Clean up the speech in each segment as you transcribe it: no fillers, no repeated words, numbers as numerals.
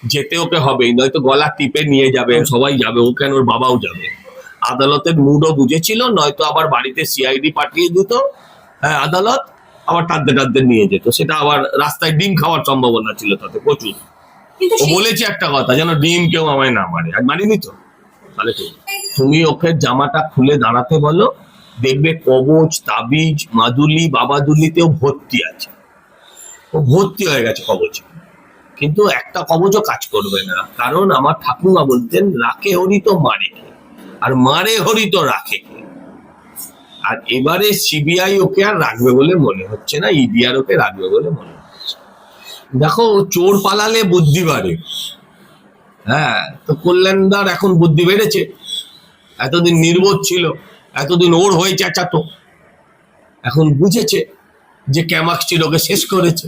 যেতে ওকে হবেই, নয়তো গলা টিপে নিয়ে যাবে, সবাই যাবে, ও কেন ওর বাবাও যাবে। আদালতের মুডও বুঝেছিল, নয়তো আবার বাড়িতে সিআইডি পাঠিয়ে দিত, হ্যাঁ আদালত আবার টানতে টানতে নিয়ে যেত, সেটা আবার রাস্তায় ডিম খাওয়ার সম্ভাবনা ছিল তাতে প্রচুর। ও বলেছে একটা কথা, যেন ডিম কেউ আমায় না মারে, আর মারিনি তো। তাহলে তুমি ওকে জামাটা খুলে দাঁড়াতে বলো, দেখবে কবচ, তাবিজ, মাদুলি, বাবাদুলিতেও ভর্তি আছে, ও ভর্তি হয়ে গেছে কবচে। কিন্তু একটা কবচও কাজ করবে না, কারণ আমার ঠাকুমা বলতেন, রাখে হরি তো মারে কে, আর মারে হরি তো রাখে কে। আর এবারে সিবিআই ওকে আর রাখবে বলে মনে হচ্ছে না, ইডি আর ওকে রাখবে বলে মনে হচ্ছে। দেখো, চোর পালালে বুদ্ধি বাড়ে। হ্যাঁ, তো কল্যাণদার এখন বুদ্ধি বেড়েছে। এতদিন নির্বোধ ছিল, এতদিন ওর হয়ে চেঁচাতো, এখন বুঝেছে যে ক্যামাক্সির ওকে শেষ করেছে।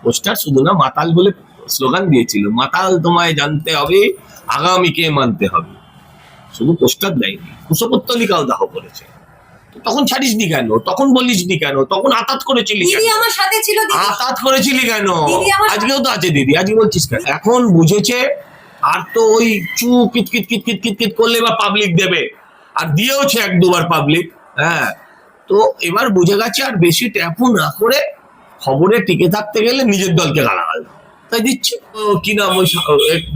পোস্টার শুধু না, মাতাল বলে স্লোগান দিয়েছিল, মাতাল তোমায় জানতে হবে, আগামীকে মানতে হবে। শুধু পোস্টার দেয়নি, কুশপুত্তলিকাও দাহ করেছে। তখন ছাড়িসনি কেন, তখন বলিসনি কেন, তখন আতাত করেছিলি কেন? দিদি আমার সাথে ছিল, আতাত করেছিলি কেন? আজকেও তো আছে দিদি, আজকে বলছিস কেন? এখন বুঝেছে, আর তো ওই চু kit kit kit kit kit kit করলে বা পাবলিক দেবে, আর দিয়েওছে এক দুবার পাবলিক। হ্যাঁ, তো এবার বুঝে গেছে আর বেশি ট্যাপু না করে খবরে টিকে থাকতে গেলে নিজের দলকে গালাগাল তাই দিচ্ছে। কি নাম ওই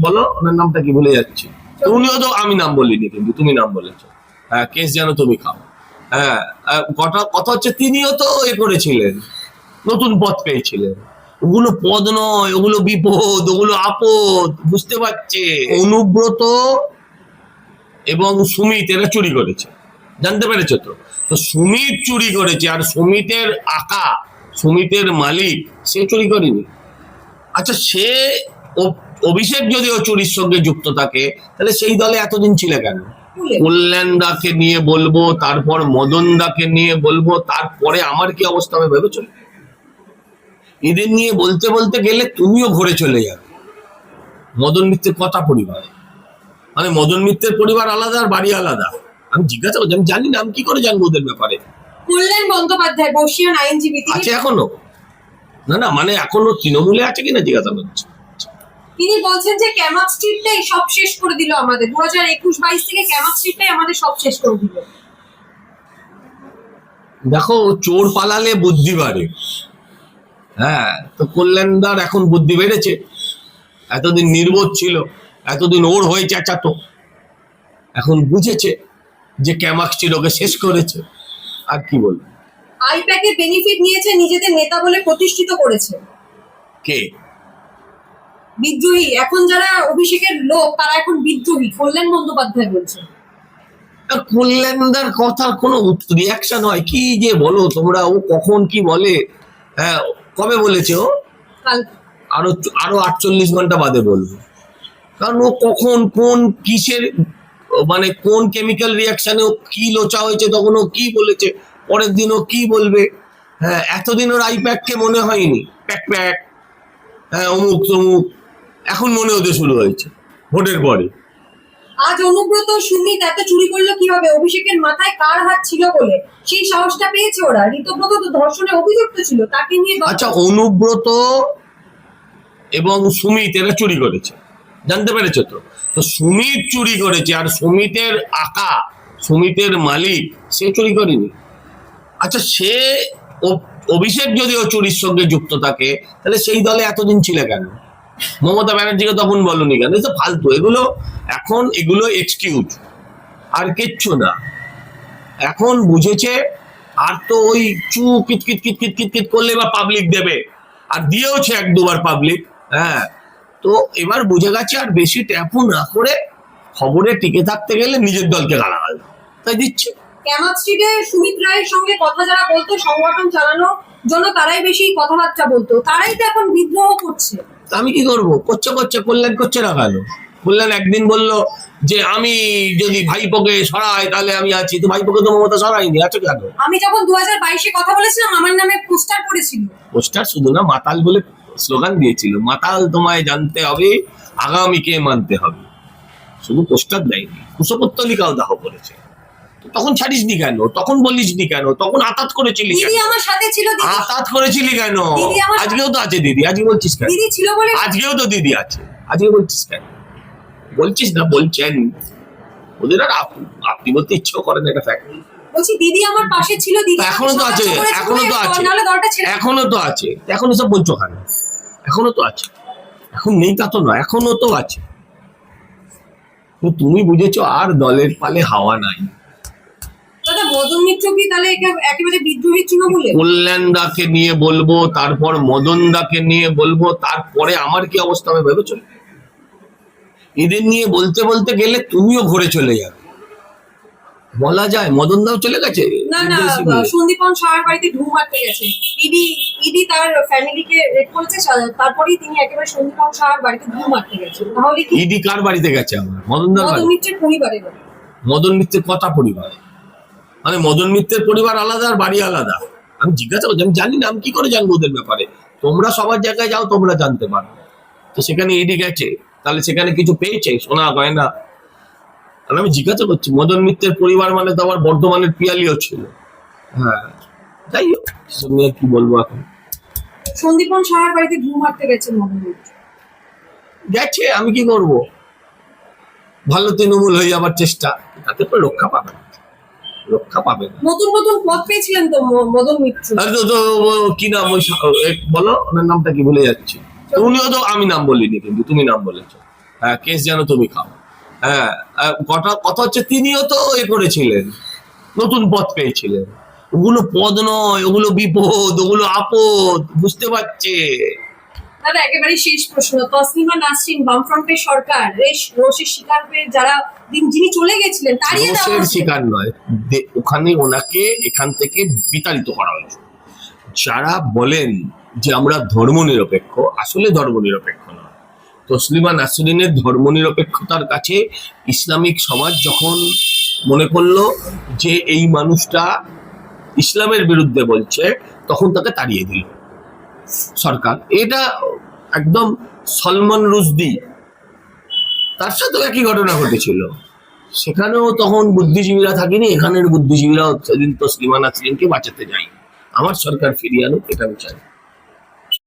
বলো, ওনার নামটা কি ভুলে যাচ্ছি। উনিও তো, আমি নাম বলিনি কিন্তু তুমি নাম বলেছো। হ্যাঁ, কেস যেন তুমি খাও। হ্যাঁ, কথা হচ্ছে তিনিও তো এ করেছিলেন, নতুন পথ পেয়েছিলেন। ওগুলো পদ নয়, ওগুলো বিপদ, ওগুলো আপদ, বুঝতে পারছে। অনুব্রত এবং সুমিত এরা চুরি করেছে, জানতে পেরেছো তো? তো সুমিত চুরি করেছে, আর সুমিতের আকা, সুমিতের মালিক, সে চুরি করেনি। আচ্ছা, সে অভিষেক যদি ও চুরির সঙ্গে যুক্ত থাকে, তাহলে সেই দলে এতদিন ছিল কেন? কল্যাণদাকে নিয়ে বলবো, তারপর মদনদাকে নিয়ে বলবো, তারপরে আমার কি অবস্থা হবে ভেবেছো? এদের নিয়ে বলতে বলতে গেলে তুমিও ঘরে চলে যাবে। মদন মিত্রের কথা পরিবার, মানে মদন মিত্রের পরিবার আলাদা আর বাড়ি আলাদা। আমি জিজ্ঞাসা করছি, আমি জানি না, আমি কি করে জানবো ওদের ব্যাপারে? কল্যাণ বন্দ্যোপাধ্যায় বর্ষীয়ান আইনজীবী আছে এখনো? না না, মানে এখনো তৃণমূলে আছে কিনা জিজ্ঞাসা করছি। তিনি বলছেন যে ক্যামাক স্ট্রিটটাই সব শেষ করে দিল আমাদের, 2021-22 থেকে ক্যামাক স্ট্রিটটাই আমাদের সব শেষ করে দিল। দেখো, চোর পালালে বুদ্ধি বাড়ে। হ্যাঁ, তো কল্যাণদার এখন বুদ্ধি বেড়েছে। এতদিন নির্বোধ ছিল, এতদিন ওর হয়ে চেঁচাতো, এখন বুঝেছে যে ক্যামাক্সির ওকে শেষ করেছে। আর কি বলবো? আইপ্যাকের বেনিফিট নিয়েছে, নিজেদের নেতা বলে প্রতিষ্ঠিত করেছে। কে বিদ্রোহী, এখন যারা অভিষেকের লোক তারা এখন বিদ্রোহী, কল্যাণ বন্দ্যোপাধ্যায় বলছে। কল্যাণদার কথার কোনো রিয়াকশন হয় কি যে বলো তোমরা? ও কখন কি বলে? হ্যাঁ, কবে বলেছে ও? আরো আরো 48 ঘন্টা বাদে বলবে, কারণ ও কখন কোন কিসের, মানে কোন কেমিক্যাল রিয়াকশনে ও কি লোচা হয়েছে, তখন ও কি বলেছে, পরের দিন ও কি বলবে। হ্যাঁ, এতদিন ওর আইপ্যাককে মনে হয়নি, প্যাক প্যাক, হ্যাঁ অমুক তমুক, এখন মনে হতে শুরু হয়েছে ভোটের পরে। আজ অনুব্রত সুমিত এত চুরি করলো কিভাবে? অভিষেকের মাথায় কার হাত ছিল বলে সেই সাহসটা পেয়েছে ওরা। ঋতব্রত তো ধর্ষণে অভিযুক্ত ছিল, তাকে নিয়ে। আচ্ছা, অনুব্রত এবং সুমিত এরা চুরি করেছে, জানতে পেরেছো তো? তো সুমিত চুরি করেছে, আর সুমিতের আকা, সুমিতের মালিক, সে চুরি করেনি। আচ্ছা, সে অভিষেক যদি ও চুরির সঙ্গে যুক্ত থাকে, তাহলে সেই দলে এতদিন ছিল কেন? মমতা ব্যানার্জিকে তখন বলনি কেন? এই তো ফালতু এগুলো, এখন এগুলো এক্সকিউজ, আর কিচ্ছু না। এখন বুঝেছে, আর তো ওই চু kit kit kit kit kit kit করলে বা পাবলিক দেবে, আর দিয়েওছে এক দুবার পাবলিক। হ্যাঁ, তো এবার বুঝে গেছে আর বেশি ট্যাপু না করে খবরে টিকে থাকতে গেলে নিজের দলকে গালাগাল তাই দিচ্ছে। ক্যামাক স্ট্রিটে সুমিত রায়ের সঙ্গে কথা যারা বলতো সংগঠন চালানোর জন্য, তারাই বেশি কথাবার্তা বলতো, তারাই তো এখন বিদ্রোহ করছে। আমি কি করবো? করছে করছে, কল্যাণ করছে না কেন? কল্যাণ একদিন বললো যে আমি যদি ভাইপোকে সরাই তাহলে আমি আছি, তো ভাইপোকে তো মমতা সরাইনি, আছে কেন? আমি যখন 2022-এ কথা বলেছিলাম, আমার নামে পোস্টার করেছিল। পোস্টার শুধু না, মাতাল বলে স্লোগান দিয়েছিল, মাতাল তোমায় জানতে হবে, আগামীকে মানতে হবে। শুধু পোস্টার দেয়নি, কুশপুত্তলিকাও দাহ করেছে। তখন ছাড়িসনি কেন, তখন বলিসনি কেন, তখন আতাত করেছিলি কেন? দিদি আমার সাথে ছিল, আতাত করেছিলি কেন? আজকেও তো আছে দিদি, আজকে বলছিস কেন? দিদি ছিল বলে আজকেও তো দিদি আছে। আজকে বলছিস কেন? বলছিস না, বলছেন। ওদের আর আপনি বলতে ইচ্ছেও করেন, এটা ফ্যাক্ট। বলছি দিদি আমার পাশে ছিল, দিদি এখনো তো আছে, এখনো তো আছে, নাহলে দলটা ছেড়ে এখনো তো আছে, এখনো সব বলছো কেন? এখনো তো আছে, এখন নেই তা তো নয়, এখনো তো আছে। তো তুমি বুঝেছো আর দলের পালে হাওয়া নাই। দাদা মদন মিত্র কি তাহলে একেবারে বিদ্রোহী তৃণমূলে? কল্যাণদাকে নিয়ে বলবো, তারপর মদনদাকে নিয়ে বলবো, তারপরে আমার কি অবস্থা হবে ভেবেছো? এদের নিয়ে বলতে বলতে গেলে তুমিও ঘুরে চলে যাবে। বলা যায় মদনদাও চলে গেছে। না না, সন্দীপন সাহার বাড়িতে ঢু মারতে গেছে, ইডি তার ফ্যামিলিকে রেড করেছে, তারপরেই তিনি একেবারে সন্দীপন সাহার বাড়িতে ঢু মারতে গেছেন। তাহলে কি ইডি কার বাড়িতে গেছে? আমার মদনদার মদন বাড়ি। মিত্রের পরিবারের বাড়ি। মদন মিত্রের কথা পরিবার, মানে মদন মিত্রের পরিবার আলাদা আর বাড়ি আলাদা। আমি জিজ্ঞাসা করছি, আমি জানি না, আমি কি করে জানবো ওদের ব্যাপারে? তোমরা সবার জায়গায় যাও, তোমরা জানতে পারো। তো সেখানে ইডি গেছে, তাহলে সেখানে কিছু পেয়েছে, সোনা গয়না? আর আমি জিজ্ঞাসা করছি, মদন মিত্রের পরিবার মানে তো আবার বর্ধমানের পিয়ালিও ছিল। হ্যাঁ, যাই হোক, সেসব নিয়ে কি বলবো এখন। সন্দীপন সাহার বাড়িতে ঢু মারতে গেছে মদন মিত্র। গেছে, আমি কি করব? ভালো তৃণমূল হয়ে যাবার চেষ্টা, তাতে তো রক্ষা পাবে না, রক্ষা পাবে না। নতুন নতুন পদ পেয়েছিলেন তো মদন মিত্র। আরে তো কি নাম ওই বলো, ওনার নামটা কি ভুলে যাচ্ছি। তো উনিও তো, আমি নাম বলিনি কিন্তু তুমি নাম বলেছো। হ্যাঁ, কেস যেন তুমি খাও। হ্যাঁ, কথা হচ্ছে তিনিও তো করেছিলেন, নতুন পদ পেয়েছিলেন। ওগুলো পদ নয়, ওগুলো বিপদ, ওগুলো আপদ, বুঝতে পারছে? দাদা একেবারে শেষ প্রশ্ন, তসলিমা নাসরিন বামফ্রন্টের সরকার রোষের শিকার হয়ে যারা যিনি চলে গেছিলেন তাড়িয়ে দেওয়া রোষের হয়েছে। শিকার নয়, ওখানে ওনাকে এখান থেকে বিতাড়িত করা হয়েছে। যারা বলেন যে আমরা ধর্মনিরপেক্ষ, আসলে ধর্মনিরপেক্ষ নয়। তসলিমা নাসরিনের ধর্মনিরপেক্ষতার কাছে ইসলামিক সমাজ যখন মনে করলো যে এই মানুষটা ইসলামের বিরুদ্ধে বলছে, তখন তাকে তাড়িয়ে দিল সরকার। এটা একদম সলমান রুশদি, তার সাথেও একই ঘটনা ঘটেছিল। সেখানেও তখন বুদ্ধিজীবীরা থাকেনি, এখানের বুদ্ধিজীবীরাও সেদিন তসলিমা নাসরিনকে বাঁচাতে যায়। আমার সরকার ফিরিয়ে আনুক, এটা আমি চাই।